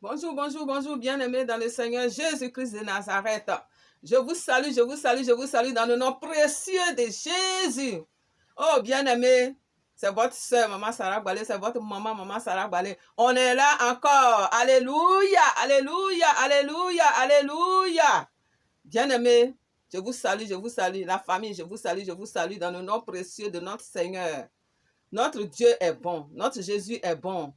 Bonjour, bonjour, bonjour, bien-aimés dans le Seigneur Jésus-Christ de Nazareth. Je vous salue, je vous salue, je vous salue dans le nom précieux de Jésus. Oh, bien-aimés, c'est votre soeur, Maman Sarah Balé, c'est votre maman, Maman Sarah Balé. On est là encore. Alléluia, alléluia, alléluia, alléluia. Bien-aimés, je vous salue, la famille, je vous salue dans le nom précieux de notre Seigneur. Notre Dieu est bon, notre Jésus est bon.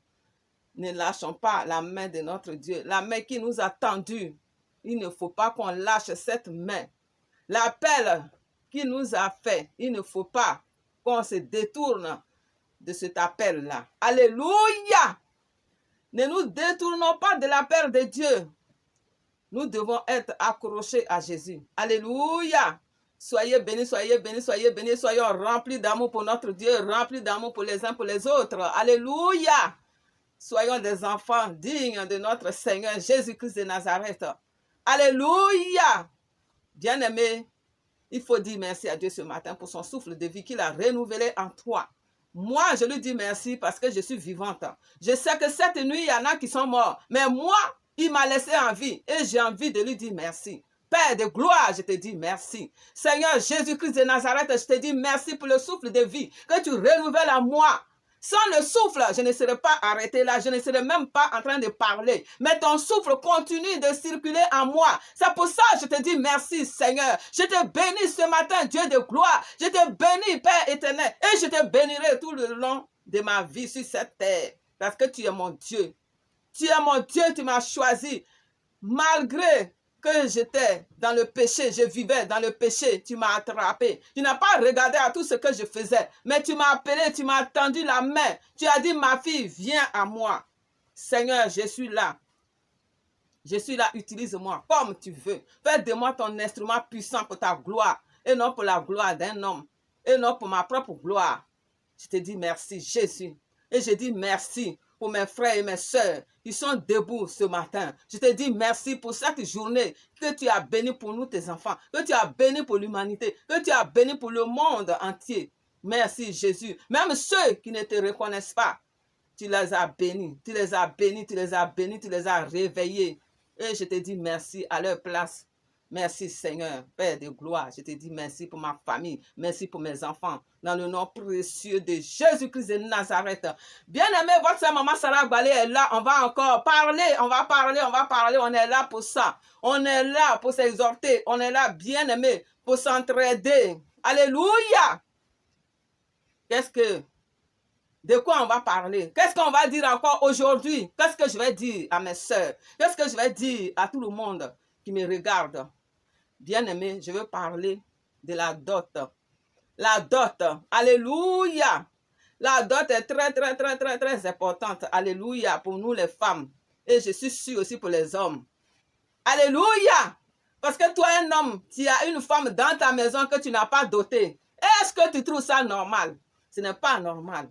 Ne lâchons pas la main de notre Dieu, la main qui nous a tendus. Il ne faut pas qu'on lâche cette main. L'appel qu'il nous a fait, il ne faut pas qu'on se détourne de cet appel-là. Alléluia! Ne nous détournons pas de l'appel de Dieu. Nous devons être accrochés à Jésus. Alléluia! Soyez bénis, soyez bénis, soyez bénis, soyons remplis d'amour pour notre Dieu, remplis d'amour pour les uns pour les autres. Alléluia! Soyons des enfants dignes de notre Seigneur Jésus-Christ de Nazareth. Alléluia! Bien-aimé, il faut dire merci à Dieu ce matin pour son souffle de vie qu'il a renouvelé en toi. Moi, je lui dis merci parce que je suis vivante. Je sais que cette nuit, il y en a qui sont morts. Mais moi, il m'a laissé en vie et j'ai envie de lui dire merci. Père de gloire, je te dis merci. Seigneur Jésus-Christ de Nazareth, je te dis merci pour le souffle de vie que tu renouvelles en moi. Sans le souffle, je ne serais pas arrêté là, je ne serais même pas en train de parler. Mais ton souffle continue de circuler en moi. C'est pour ça que je te dis merci, Seigneur. Je te bénis ce matin, Dieu de gloire. Je te bénis, Père éternel. Et je te bénirai tout le long de ma vie sur cette terre. Parce que tu es mon Dieu. Tu es mon Dieu, tu m'as choisi. Malgré que j'étais dans le péché, je vivais dans le péché, tu m'as attrapé. Tu n'as pas regardé à tout ce que je faisais, mais tu m'as appelé, tu m'as tendu la main. Tu as dit, ma fille, viens à moi. Seigneur, je suis là. Je suis là, utilise-moi comme tu veux. Fais de moi ton instrument puissant pour ta gloire, et non pour la gloire d'un homme, et non pour ma propre gloire. Je te dis merci, Jésus. Et je dis merci pour mes frères et mes sœurs qui sont debout ce matin. Je te dis merci pour cette journée que tu as béni pour nous, tes enfants, que tu as béni pour l'humanité, que tu as béni pour le monde entier. Merci, Jésus. Même ceux qui ne te reconnaissent pas, tu les as bénis, tu les as bénis, tu les as bénis, tu les as réveillés. Et je te dis merci à leur place. Merci Seigneur, Père de gloire. Je te dis merci pour ma famille, merci pour mes enfants. Dans le nom précieux de Jésus-Christ de Nazareth. Bien-aimé, votre soeur Maman Sarah Balé est là. On va encore parler, on va parler. On est là pour ça. On est là pour s'exhorter. On est là, bien-aimé, pour s'entraider. Alléluia! De quoi on va parler? Qu'est-ce qu'on va dire encore aujourd'hui? Qu'est-ce que je vais dire à mes soeurs? Qu'est-ce que je vais dire à tout le monde qui me regarde? Bien-aimé, je veux parler de la dot. La dot, alléluia. La dot est très importante, alléluia, pour nous les femmes. Et je suis sûre aussi pour les hommes. Alléluia. Parce que toi, un homme, tu as une femme dans ta maison que tu n'as pas dotée. Est-ce que tu trouves ça normal? Ce n'est pas normal.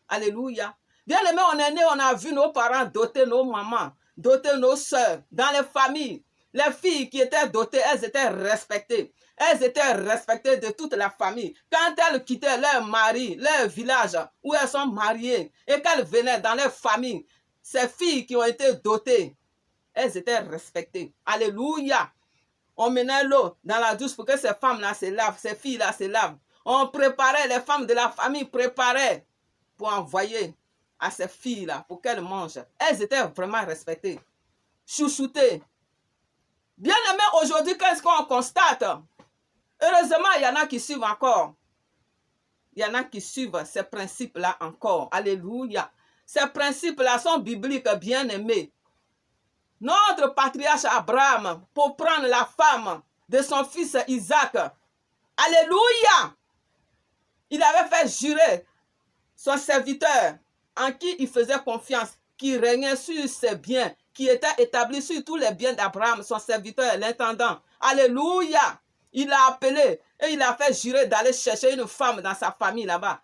Alléluia. Bien-aimé, on est né, on a vu nos parents doter nos mamans, doter nos soeurs, dans les familles. Les filles qui étaient dotées, elles étaient respectées. Elles étaient respectées de toute la famille. Quand elles quittaient leur mari, leur village où elles sont mariées et qu'elles venaient dans leur famille, ces filles qui ont été dotées, elles étaient respectées. Alléluia. On menait l'eau dans la douche pour que ces femmes-là se lavent, ces filles-là se lavent. On préparait, les femmes de la famille préparaient pour envoyer à ces filles-là pour qu'elles mangent. Elles étaient vraiment respectées, chouchoutées. Bien aimé, aujourd'hui, qu'est-ce qu'on constate? Heureusement, il y en a qui suivent encore. Il y en a qui suivent ces principes-là encore. Alléluia. Ces principes-là sont bibliques, bien aimés. Notre patriarche Abraham, pour prendre la femme de son fils Isaac, alléluia, il avait fait jurer son serviteur en qui il faisait confiance, qui régnait sur ses biens, qui était établi sur tous les biens d'Abraham, son serviteur, l'intendant. Alléluia. Il l'a appelé et il a fait jurer d'aller chercher une femme dans sa famille là-bas.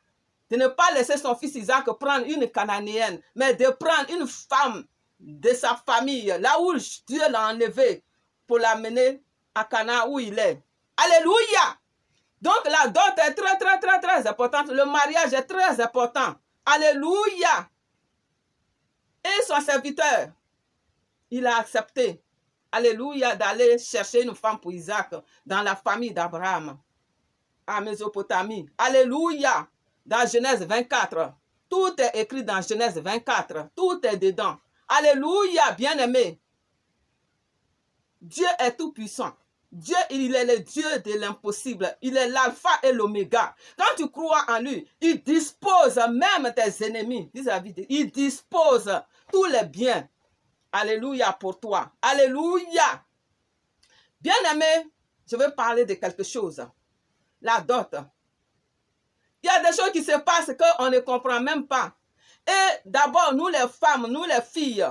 De ne pas laisser son fils Isaac prendre une cananéenne, mais de prendre une femme de sa famille, là où Dieu l'a enlevé, pour l'amener à Canaan où il est. Alléluia. Donc la dot est très importante. Le mariage est très important. Alléluia. Et son serviteur, il a accepté, alléluia, d'aller chercher une femme pour Isaac dans la famille d'Abraham, en Mésopotamie. Alléluia, dans Genèse 24. Tout est écrit dans Genèse 24. Tout est dedans. Alléluia, bien-aimé. Dieu est tout puissant. Dieu, il est le Dieu de l'impossible. Il est l'alpha et l'oméga. Quand tu crois en lui, il dispose même tes ennemis. Il dispose tous les biens. Alléluia pour toi. Alléluia. Bien-aimé, je veux parler de quelque chose. La dot. Il y a des choses qui se passent qu'on ne comprend même pas. Et d'abord, nous les femmes, nous les filles,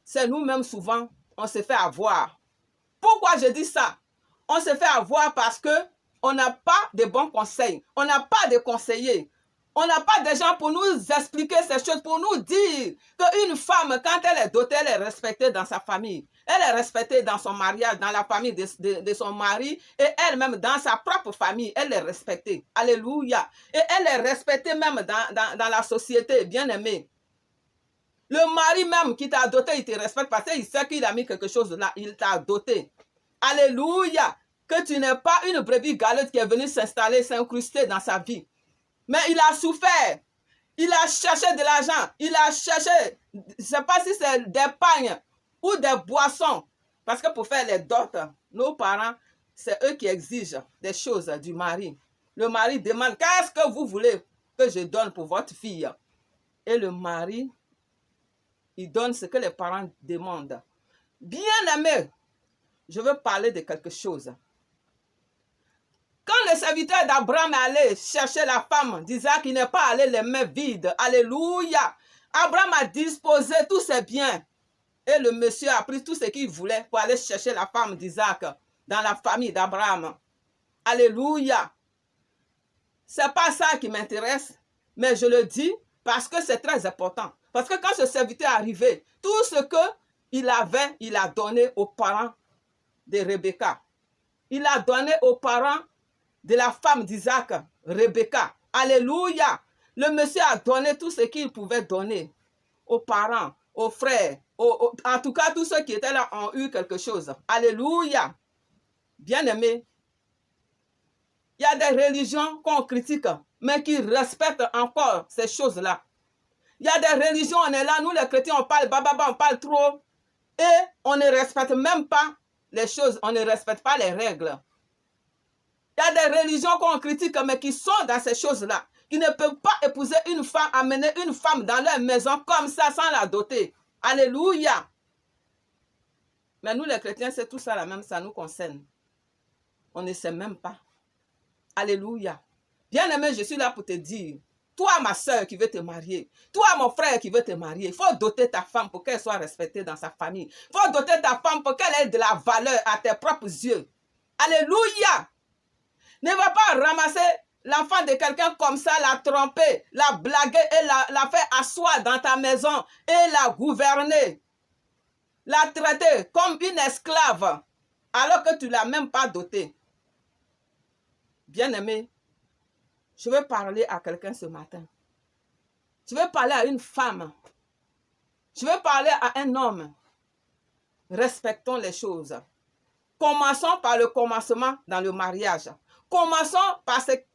c'est nous-mêmes souvent, on se fait avoir. Pourquoi je dis ça? On se fait avoir parce qu'on n'a pas de bons conseils. On n'a pas de conseillers. On n'a pas de gens pour nous expliquer ces choses, pour nous dire qu'une femme, quand elle est dotée, elle est respectée dans sa famille. Elle est respectée dans son mariage, dans la famille de son mari et elle-même dans sa propre famille. Elle est respectée. Alléluia. Et elle est respectée même dans la société, bien-aimée. Le mari même qui t'a doté, il te respecte parce qu'il sait qu'il a mis quelque chose là. Il t'a doté. Alléluia. Que tu n'es pas une brebis galeuse qui est venue s'installer, s'incruster dans sa vie. Mais il a souffert. Il a cherché de l'argent. Il a cherché, je ne sais pas si c'est des pagnes ou des boissons. Parce que pour faire les dots, nos parents, c'est eux qui exigent des choses du mari. Le mari demande, qu'est-ce que vous voulez que je donne pour votre fille? Et le mari, il donne ce que les parents demandent. Bien-aimé, je veux parler de quelque chose. Quand le serviteur d'Abraham est allé chercher la femme d'Isaac, il n'est pas allé les mains vides. Alléluia. Abraham a disposé tous ses biens. Et le monsieur a pris tout ce qu'il voulait pour aller chercher la femme d'Isaac dans la famille d'Abraham. Alléluia. Ce n'est pas ça qui m'intéresse, mais je le dis parce que c'est très important. Parce que quand ce serviteur est arrivé, tout ce qu'il avait, il a donné aux parents de Rebecca. Il a donné aux parents de la femme d'Isaac, Rebecca. Alléluia. Le monsieur a donné tout ce qu'il pouvait donner aux parents, aux frères, en tout cas tous ceux qui étaient là ont eu quelque chose. Alléluia. Bien-aimé, il y a des religions qu'on critique, mais qui respectent encore ces choses-là. Il y a des religions, on est là, nous les chrétiens, on parle bababa, on parle trop, et on ne respecte même pas les choses, on ne respecte pas les règles. Il y a des religions qu'on critique, mais qui sont dans ces choses-là, qui ne peuvent pas épouser une femme, amener une femme dans leur maison comme ça, sans la doter. Alléluia. Mais nous, les chrétiens, c'est tout ça la même, ça nous concerne. On ne sait même pas. Alléluia. Bien-aimé, je suis là pour te dire, toi, ma soeur qui veut te marier, toi, mon frère qui veut te marier, il faut doter ta femme pour qu'elle soit respectée dans sa famille. Il faut doter ta femme pour qu'elle ait de la valeur à tes propres yeux. Alléluia. Ne va pas ramasser l'enfant de quelqu'un comme ça, la tromper, la blaguer et la faire asseoir dans ta maison et la gouverner. La traiter comme une esclave alors que tu ne l'as même pas dotée. Bien-aimé, je veux parler à quelqu'un ce matin. Je veux parler à une femme. Je veux parler à un homme. Respectons les choses. Commençons par le commencement dans le mariage. Commençons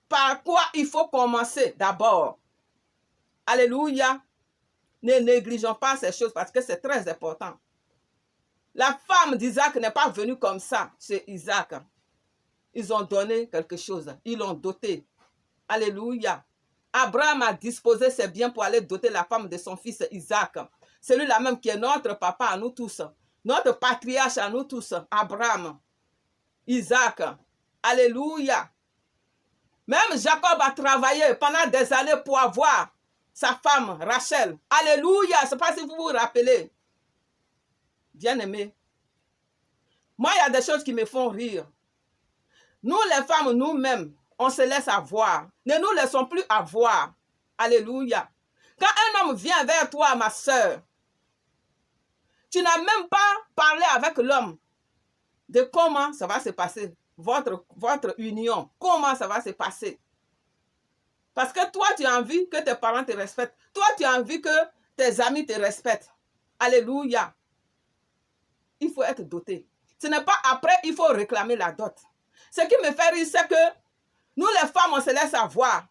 par quoi il faut commencer d'abord. Alléluia. Ne négligeons pas ces choses parce que c'est très important. La femme d'Isaac n'est pas venue comme ça chez Isaac. Ils ont donné quelque chose. Ils l'ont doté. Alléluia. Abraham a disposé ses biens pour aller doter la femme de son fils Isaac. Celui-là même qui est notre papa à nous tous. Notre patriarche à nous tous. Abraham. Isaac. Alléluia. Même Jacob a travaillé pendant des années pour avoir sa femme Rachel. Alléluia. Je ne sais pas si vous vous rappelez. Bien-aimé. Moi, il y a des choses qui me font rire. Nous, les femmes, nous-mêmes, on se laisse avoir. Ne nous laissons plus avoir. Alléluia. Quand un homme vient vers toi, ma soeur, tu n'as même pas parlé avec l'homme de comment ça va se passer, votre union, comment ça va se passer. Parce que toi, tu as envie que tes parents te respectent. Toi, tu as envie que tes amis te respectent. Alléluia. il faut être doté. Ce n'est pas après, il faut réclamer la dot. Ce qui me fait rire, c'est que nous, les femmes, on se laisse avoir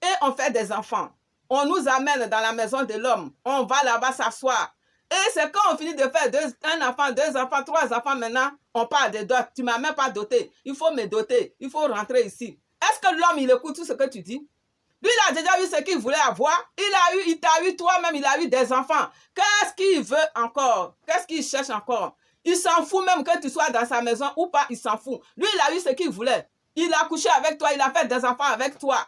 et on fait des enfants. On nous amène dans la maison de l'homme. On va là-bas s'asseoir. Et c'est quand on finit de faire un enfant, 2 enfants, 3 enfants maintenant, on parle de dot. Tu ne m'as même pas doté. Il faut me doter. Il faut rentrer ici. Est-ce que l'homme, il écoute tout ce que tu dis? Lui, il a déjà eu ce qu'il voulait avoir. Il t'a eu toi-même, il a eu des enfants. Qu'est-ce qu'il veut encore? Qu'est-ce qu'il cherche encore? Il s'en fout même que tu sois dans sa maison ou pas, il s'en fout. Lui, il a eu ce qu'il voulait. Il a couché avec toi, il a fait des enfants avec toi.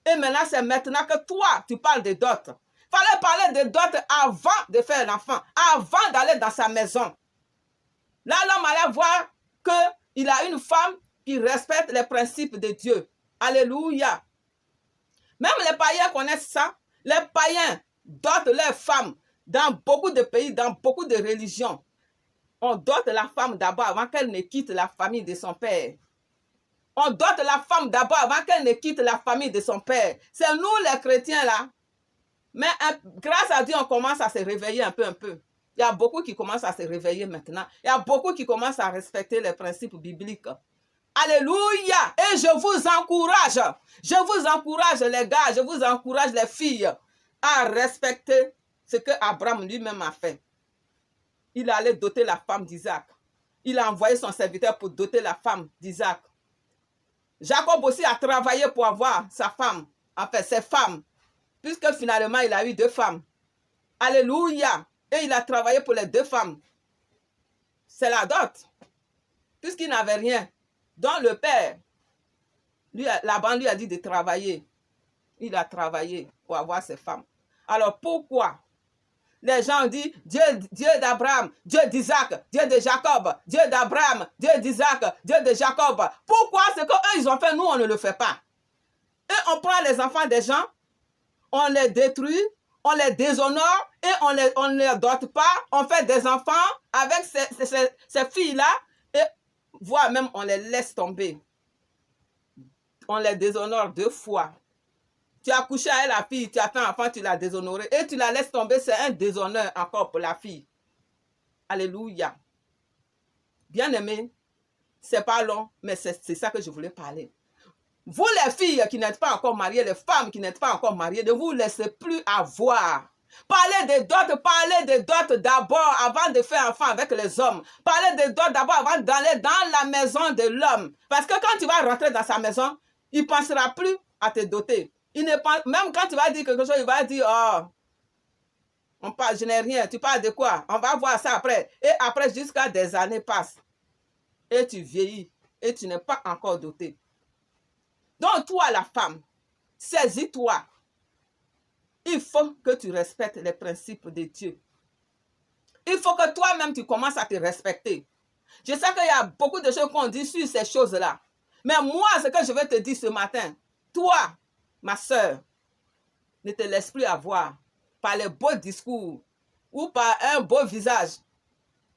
Et maintenant, c'est maintenant que toi, tu parles de dot. Il fallait parler de dot avant de faire l'enfant, avant d'aller dans sa maison. Là, l'homme allait voir qu'il a une femme qui respecte les principes de Dieu. Alléluia. Même les païens connaissent ça. Les païens dotent leurs femmes dans beaucoup de pays, dans beaucoup de religions. On dote la femme d'abord avant qu'elle ne quitte la famille de son père. On dote la femme d'abord avant qu'elle ne quitte la famille de son père. C'est nous les chrétiens là. Mais grâce à Dieu, on commence à se réveiller un peu. Il y a beaucoup qui commencent à se réveiller maintenant. Il y a beaucoup qui commencent à respecter les principes bibliques. Alléluia! Et je vous encourage les gars, je vous encourage les filles à respecter ce que Abraham lui-même a fait. Il allait doter la femme d'Isaac. Il a envoyé son serviteur pour doter la femme d'Isaac. Jacob aussi a travaillé pour avoir sa femme, enfin ses femmes, puisque finalement il a eu 2 femmes. Alléluia! Et il a travaillé pour les 2 femmes. C'est la dot, puisqu'il n'avait rien. Donc le père, Laban lui a dit de travailler. Il a travaillé pour avoir ses femmes. Alors pourquoi les gens disent Dieu d'Abraham, Dieu d'Isaac, Dieu de Jacob, Dieu d'Abraham, Dieu d'Isaac, Dieu de Jacob? Pourquoi ce qu'eux ils ont fait, nous on ne le fait pas? Et on prend les enfants des gens, on les détruit, on les déshonore et on ne les dote pas. On fait des enfants avec ces filles-là et voire même on les laisse tomber. On les déshonore 2 fois. Tu as couché avec la fille, tu as fait un enfant, tu l'as déshonoré et tu la laisses tomber, c'est un déshonneur encore pour la fille. Alléluia. Bien-aimés, c'est pas long, mais c'est ça que je voulais parler. Vous les filles qui n'êtes pas encore mariées, les femmes qui n'êtes pas encore mariées, ne vous laissez plus avoir. Parlez de dot d'abord avant de faire enfant avec les hommes. Parlez de dot d'abord avant d'aller dans la maison de l'homme. Parce que quand tu vas rentrer dans sa maison, il ne pensera plus à te doter. Il ne pense, même quand tu vas dire quelque chose, il va dire, oh, je n'ai rien, tu parles de quoi? On va voir ça après. Et après, jusqu'à des années passent. Et tu vieillis et tu n'es pas encore doté. Donc toi, la femme, saisis-toi. Il faut que tu respectes les principes de Dieu. Il faut que toi-même, tu commences à te respecter. Je sais qu'il y a beaucoup de choses qu'on dit sur ces choses-là. Mais moi, ce que je vais te dire ce matin, toi, ma soeur, ne te laisse plus avoir par les beaux discours ou par un beau visage.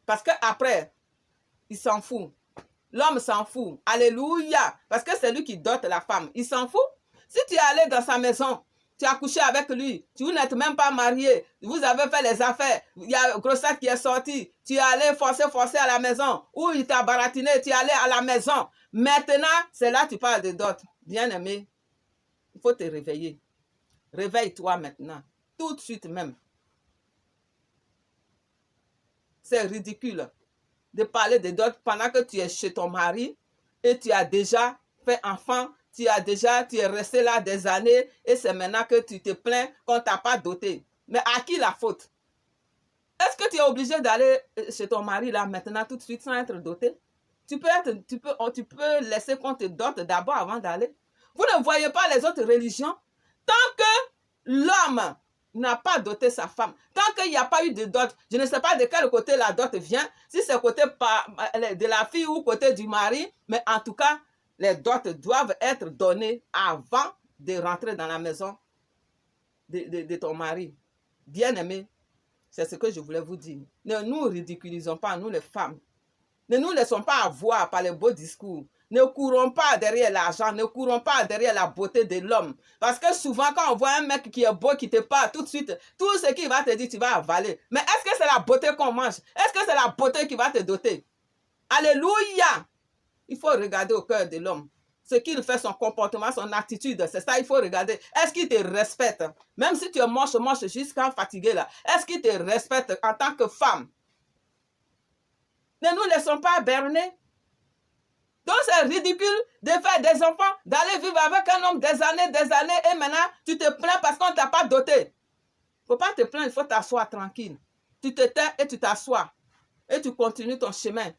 Parce qu'après, il s'en fout. L'homme s'en fout. Alléluia. Parce que c'est lui qui dote la femme. Il s'en fout. Si tu es allé dans sa maison, tu as couché avec lui, tu n'êtes même pas marié, vous avez fait les affaires, il y a grossesse qui est sortie, tu es allé forcer à la maison, ou il t'a baratiné, tu es allé à la maison. Maintenant, c'est là que tu parles de dot. Bien-aimé, il faut te réveiller. Réveille-toi maintenant, tout de suite même. C'est ridicule de parler de dot pendant que tu es chez ton mari et tu as déjà fait enfant, tu es resté là des années et c'est maintenant que tu te plains qu'on ne t'a pas doté. Mais à qui la faute? Est-ce que tu es obligé d'aller chez ton mari là maintenant tout de suite sans être doté? Tu peux laisser qu'on te dote d'abord avant d'aller. Vous ne voyez pas les autres religions? Tant que l'homme n'a pas doté sa femme, tant qu'il n'y a pas eu de dot, je ne sais pas de quel côté la dot vient, si c'est côté de la fille ou côté du mari, mais en tout cas, les dots doivent être donnés avant de rentrer dans la maison de ton mari. Bien-aimé, c'est ce que je voulais vous dire. Ne nous ridiculisons pas, nous les femmes. Ne nous laissons pas avoir par les beaux discours. Ne courons pas derrière l'argent, ne courons pas derrière la beauté de l'homme. Parce que souvent, quand on voit un mec qui est beau, qui te parle, tout de suite, tout ce qu'il va te dire, tu vas avaler. Mais est-ce que c'est la beauté qu'on mange? Est-ce que c'est la beauté qui va te doter? Alléluia! Il faut regarder au cœur de l'homme. Ce qu'il fait, son comportement, son attitude, c'est ça, il faut regarder. Est-ce qu'il te respecte? Même si tu es moche jusqu'à fatigué là, est-ce qu'il te respecte en tant que femme? Ne nous laissons pas berner. Donc c'est ridicule de faire des enfants, d'aller vivre avec un homme des années, et maintenant tu te plains parce qu'on ne t'a pas doté. Il ne faut pas te plaindre, il faut t'asseoir tranquille. Tu te tais et tu t'assois. Et tu continues ton chemin.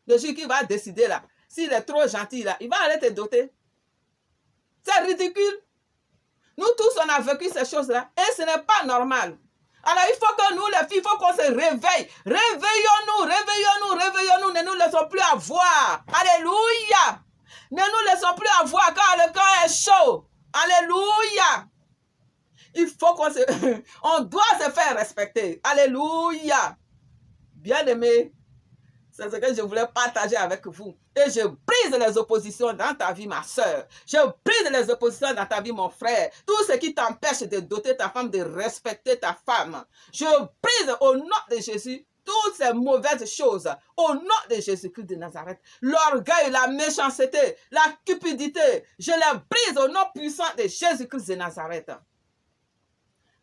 Le jour qui va décider là, s'il est trop gentil là, il va aller te doter. C'est ridicule. Nous tous, on a vécu ces choses-là et ce n'est pas normal. Alors, il faut que nous, les filles, il faut qu'on se réveille. Réveillons-nous, réveillons-nous, réveillons-nous. Ne nous laissons plus avoir. Alléluia. Ne nous laissons plus avoir quand le corps est chaud. Alléluia. Il faut qu'on se... On doit se faire respecter. Alléluia. Bien-aimé, c'est ce que je voulais partager avec vous. Et je brise les oppositions dans ta vie, ma soeur. Je brise les oppositions dans ta vie, mon frère. Tout ce qui t'empêche de doter ta femme, de respecter ta femme. Je brise au nom de Jésus toutes ces mauvaises choses. Au nom de Jésus-Christ de Nazareth. L'orgueil, la méchanceté, la cupidité. Je les brise au nom puissant de Jésus-Christ de Nazareth.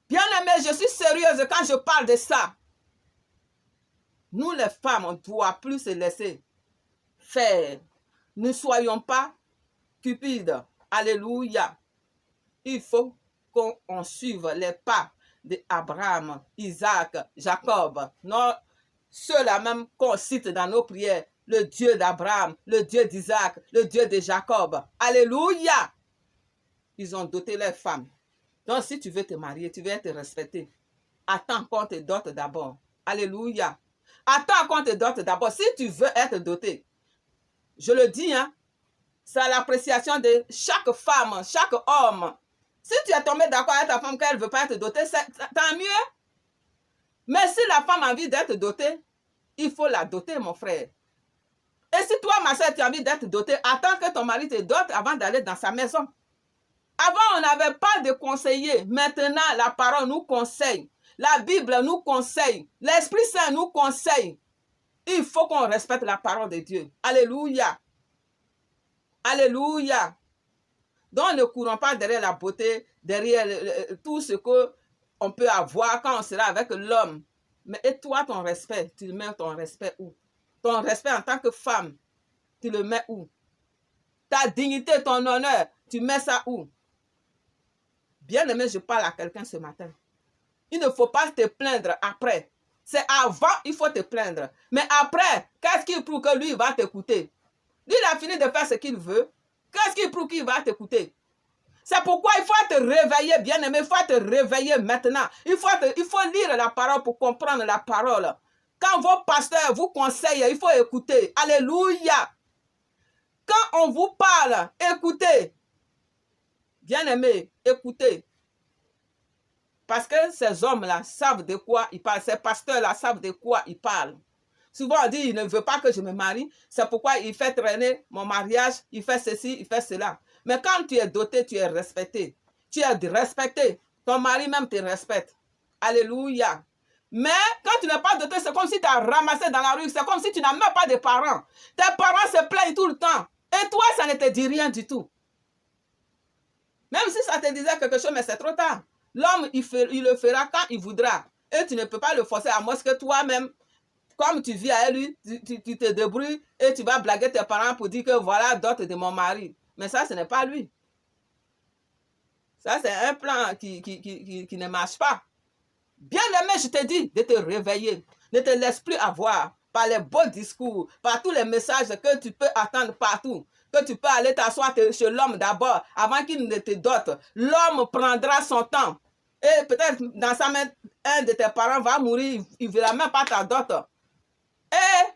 Bien-aimé, je suis sérieuse quand je parle de ça. Nous, les femmes, on ne doit plus se laisser faire. Ne soyons pas cupides. Alléluia. Il faut qu'on suive les pas d'Abraham, Isaac, Jacob. Ceux-là même qu'on cite dans nos prières. Le Dieu d'Abraham, le Dieu d'Isaac, le Dieu de Jacob. Alléluia. Ils ont doté les femmes. Donc, si tu veux te marier, tu veux être respecté. Attends qu'on te dote d'abord. Alléluia. Attends qu'on te dote d'abord. Si tu veux être doté, je le dis, hein, c'est à l'appréciation de chaque femme, chaque homme. Si tu es tombé d'accord avec ta femme qu'elle ne veut pas être dotée, tant mieux. Mais si la femme a envie d'être dotée, il faut la doter, mon frère. Et si toi, ma soeur, tu as envie d'être dotée, attends que ton mari te dote avant d'aller dans sa maison. Avant, on n'avait pas de conseiller. Maintenant, la parole nous conseille. La Bible nous conseille. L'Esprit Saint nous conseille. Il faut qu'on respecte la parole de Dieu. Alléluia. Alléluia. Donc, ne courons pas derrière la beauté, derrière tout ce qu'on peut avoir quand on sera avec l'homme. Mais et toi, ton respect, tu le mets ton respect où? Ton respect en tant que femme, tu le mets où? Ta dignité, ton honneur, tu mets ça où? Bien-aimé, je parle à quelqu'un ce matin. Il ne faut pas te plaindre après. C'est avant, il faut te plaindre. Mais après, qu'est-ce qui prouve que lui va t'écouter? Lui, il a fini de faire ce qu'il veut. Qu'est-ce qui prouve qu'il va t'écouter? C'est pourquoi il faut te réveiller, bien-aimé. Il faut te réveiller maintenant. Il faut lire la parole pour comprendre la parole. Quand vos pasteurs vous conseillent, il faut écouter. Alléluia. Quand on vous parle, écoutez. Bien-aimé, écoutez. Parce que ces hommes-là savent de quoi ils parlent. Ces pasteurs-là savent de quoi ils parlent. Souvent, on dit, il ne veut pas que je me marie. C'est pourquoi il fait traîner mon mariage. Il fait ceci, il fait cela. Mais quand tu es doté, tu es respecté. Tu es respecté. Ton mari même te respecte. Alléluia. Mais quand tu n'es pas doté, c'est comme si tu as ramassé dans la rue. C'est comme si tu n'as même pas de parents. Tes parents se plaignent tout le temps. Et toi, ça ne te dit rien du tout. Même si ça te disait quelque chose, mais c'est trop tard. L'homme, il le fera quand il voudra. Et tu ne peux pas le forcer à moins que toi-même, comme tu vis avec lui, tu te débrouilles et tu vas blaguer tes parents pour dire que voilà dot de mon mari. Mais ça, ce n'est pas lui. Ça, c'est un plan qui ne marche pas. Bien-aimé, je te dis de te réveiller. Ne te laisse plus avoir par les beaux discours, par tous les messages que tu peux attendre partout. Que tu peux aller t'asseoir chez l'homme d'abord, avant qu'il ne te dote. L'homme prendra son temps. Et peut-être dans sa main, un de tes parents va mourir, il ne verra même pas ta dot. Et,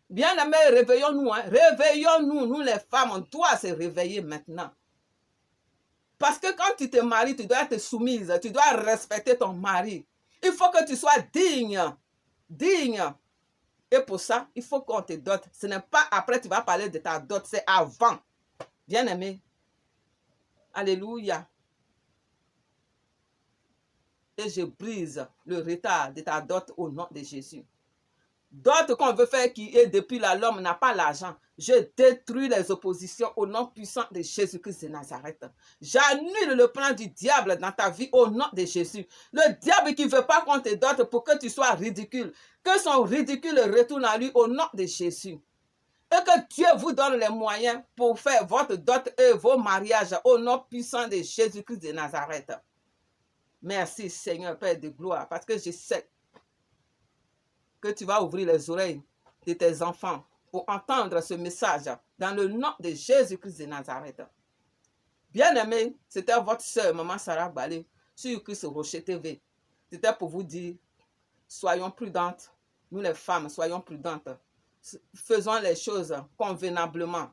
bien aimé, réveillons-nous. Hein. Réveillons-nous, nous les femmes, on doit se réveiller maintenant. Parce que quand tu te maries, tu dois être soumise, tu dois respecter ton mari. Il faut que tu sois digne. Digne. Et pour ça, il faut qu'on te dote. Ce n'est pas après tu vas parler de ta dot, c'est avant. Bien-aimé. Alléluia. Et je brise le retard de ta dot au nom de Jésus. Dot qu'on veut faire qui est depuis là, l'homme n'a pas l'argent. Je détruis les oppositions au nom puissant de Jésus-Christ de Nazareth. J'annule le plan du diable dans ta vie au nom de Jésus. Le diable qui ne veut pas qu'on te dote pour que tu sois ridicule. Que son ridicule retourne à lui au nom de Jésus. Et que Dieu vous donne les moyens pour faire votre dot et vos mariages au nom puissant de Jésus-Christ de Nazareth. Merci Seigneur Père de gloire, parce que je sais que tu vas ouvrir les oreilles de tes enfants pour entendre ce message dans le nom de Jésus-Christ de Nazareth. Bien-aimés, c'était votre soeur, Maman Sarah Balé, sur Christ Rocher TV. C'était pour vous dire, soyons prudentes, nous les femmes, soyons prudentes. Faisons les choses convenablement.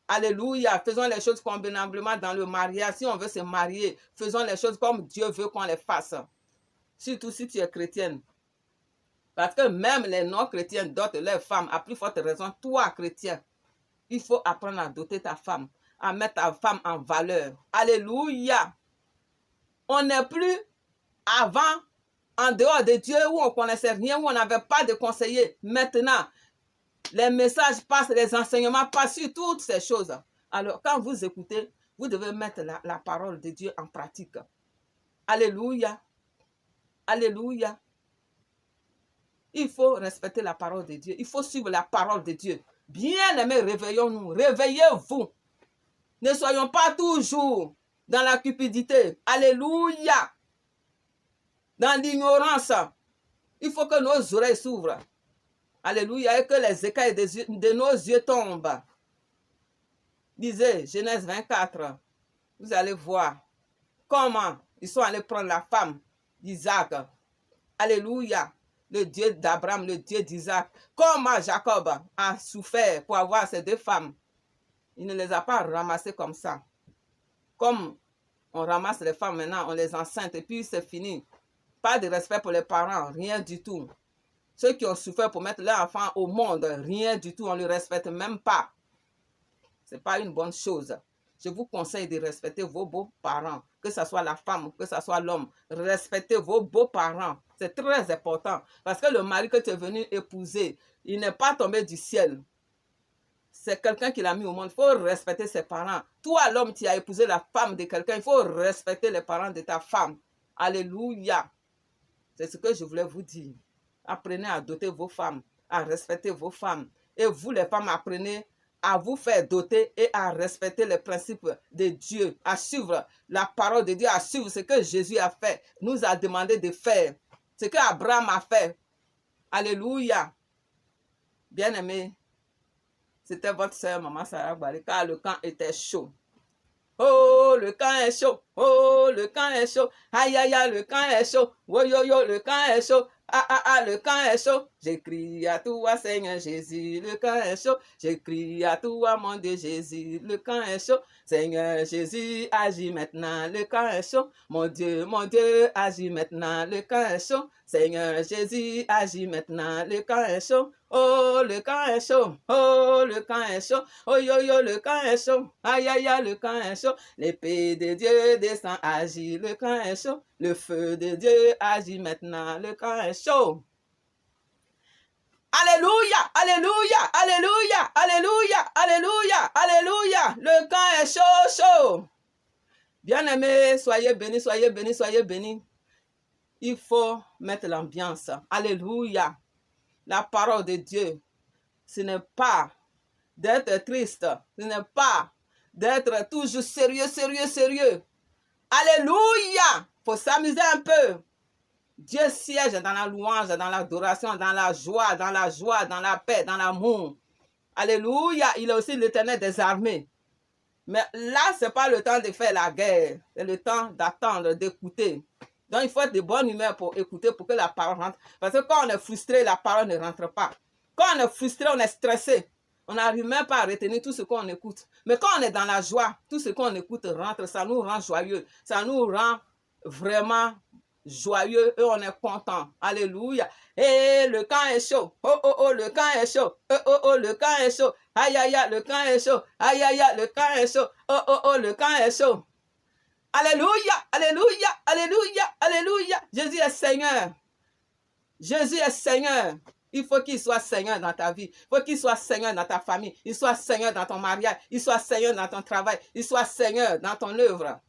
Alléluia, faisons les choses convenablement dans le mariage. Si on veut se marier, faisons les choses comme Dieu veut qu'on les fasse. Surtout si tu es chrétienne. Parce que même les non-chrétiens dotent leurs femmes, à plus forte raison, toi, chrétien, il faut apprendre à doter ta femme, à mettre ta femme en valeur. Alléluia. On n'est plus avant, en dehors de Dieu, où on ne connaissait rien, où on n'avait pas de conseiller. Maintenant, les messages passent, les enseignements passent sur toutes ces choses. Alors, quand vous écoutez, vous devez mettre la parole de Dieu en pratique. Alléluia. Alléluia. Il faut respecter la parole de Dieu. Il faut suivre la parole de Dieu. Bien-aimés, réveillons-nous. Réveillez-vous. Ne soyons pas toujours dans la cupidité. Alléluia. Dans l'ignorance. Il faut que nos oreilles s'ouvrent. Alléluia. Et que les écailles de nos yeux tombent. Lisez Genèse 24. Vous allez voir comment ils sont allés prendre la femme d'Isaac. Alléluia. Le Dieu d'Abraham, le Dieu d'Isaac. Comment Jacob a souffert pour avoir ces deux femmes. Il ne les a pas ramassées comme ça. Comme on ramasse les femmes maintenant, on les enceinte et puis c'est fini. Pas de respect pour les parents, rien du tout. Ceux qui ont souffert pour mettre leur enfant au monde, rien du tout, on ne le respecte même pas. Ce n'est pas une bonne chose. Je vous conseille de respecter vos beaux-parents, que ce soit la femme, que ce soit l'homme. Respectez vos beaux-parents. C'est très important. Parce que le mari que tu es venu épouser, il n'est pas tombé du ciel. C'est quelqu'un qui l'a mis au monde. Il faut respecter ses parents. Toi, l'homme, tu as épousé la femme de quelqu'un. Il faut respecter les parents de ta femme. Alléluia. C'est ce que je voulais vous dire. Apprenez à doter vos femmes, à respecter vos femmes. Et vous, les femmes, apprenez à vous faire doter et à respecter les principes de Dieu, à suivre la parole de Dieu, à suivre ce que Jésus a fait, nous a demandé de faire, ce qu'Abraham a fait. Alléluia. Bien-aimé, c'était votre soeur, Maman Sarah Balé, car le camp était chaud. Oh, le camp est chaud. Oh, le camp est chaud. Aïe, aïe, aïe, le camp est chaud. Oh, yo, yo, le camp est chaud. Ah, ah, ah, le camp est chaud. J'écris à toi, Seigneur Jésus, le camp est chaud. J'écris à toi, mon Dieu Jésus, le camp est chaud. Seigneur Jésus, agis maintenant, le camp est chaud. Mon Dieu, agis maintenant, le camp est chaud. Seigneur Jésus, agis maintenant, le camp est chaud. Oh, le camp est chaud. Oh, le camp est chaud. Oh, yo, yo, le camp est chaud. Aïe, aïe, aïe, le camp est chaud. L'épée de Dieu descend, agit, le camp est chaud. Le feu de Dieu agit maintenant, le camp est chaud. Alléluia, alléluia, alléluia, alléluia, alléluia, alléluia. Le camp est chaud, chaud. Bien-aimés, soyez bénis, soyez bénis, soyez bénis. Il faut mettre l'ambiance. Alléluia. La parole de Dieu, ce n'est pas d'être triste, ce n'est pas d'être toujours sérieux, sérieux, sérieux. Alléluia. Il faut s'amuser un peu. Dieu siège dans la louange, dans l'adoration, dans la joie, dans la paix, dans l'amour. Alléluia. Il est aussi l'Éternel des armées. Mais là, ce n'est pas le temps de faire la guerre. C'est le temps d'attendre, d'écouter. Donc, il faut être de bonne humeur pour écouter, pour que la parole rentre. Parce que quand on est frustré, la parole ne rentre pas. Quand on est frustré, on est stressé. On n'arrive même pas à retenir tout ce qu'on écoute. Mais quand on est dans la joie, tout ce qu'on écoute rentre. Ça nous rend joyeux. Ça nous rend vraiment joyeux et on est content. Alléluia. Et le camp est chaud. Oh, oh, oh, le camp est chaud. Oh, oh, oh, le camp est chaud. Aïe, aïe, aïe, le camp est chaud. Aïe, aïe, aïe, le camp est chaud. Oh, oh, oh, le camp est chaud. Alléluia, alléluia, alléluia, alléluia. Jésus est Seigneur. Jésus est Seigneur. Il faut qu'il soit Seigneur dans ta vie. Il faut qu'il soit Seigneur dans ta famille. Il soit Seigneur dans ton mariage. Il soit Seigneur dans ton travail. Il soit Seigneur dans ton œuvre.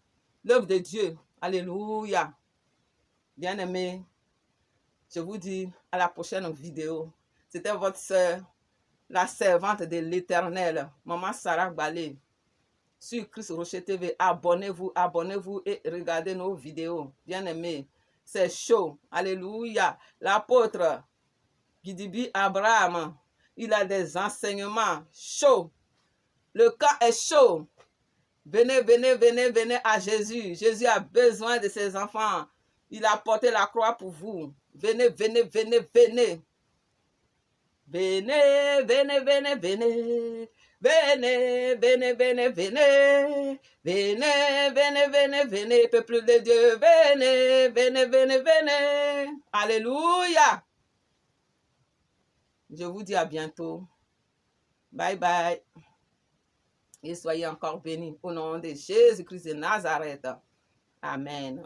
L'œuvre de Dieu. Alléluia. Bien-aimés, je vous dis à la prochaine vidéo. C'était votre sœur, la servante de l'Éternel, Maman Sarah Balé. Sur Christ Rocher TV, abonnez-vous, abonnez-vous et regardez nos vidéos. Bien-aimés, c'est chaud. Alléluia. L'apôtre Gidibi Abraham, il a des enseignements chauds. Le cas est chaud. Venez, venez, venez, venez à Jésus. Jésus a besoin de ses enfants. Il a porté la croix pour vous. Venez, venez, venez, venez. Venez, venez, venez, venez. Venez, venez, venez, venez. Venez, venez, venez, venez, peuple de Dieu. Venez, venez, venez, venez. Alléluia. Je vous dis à bientôt. Bye bye. Et soyez encore bénis au nom de Jésus-Christ de Nazareth. Amen.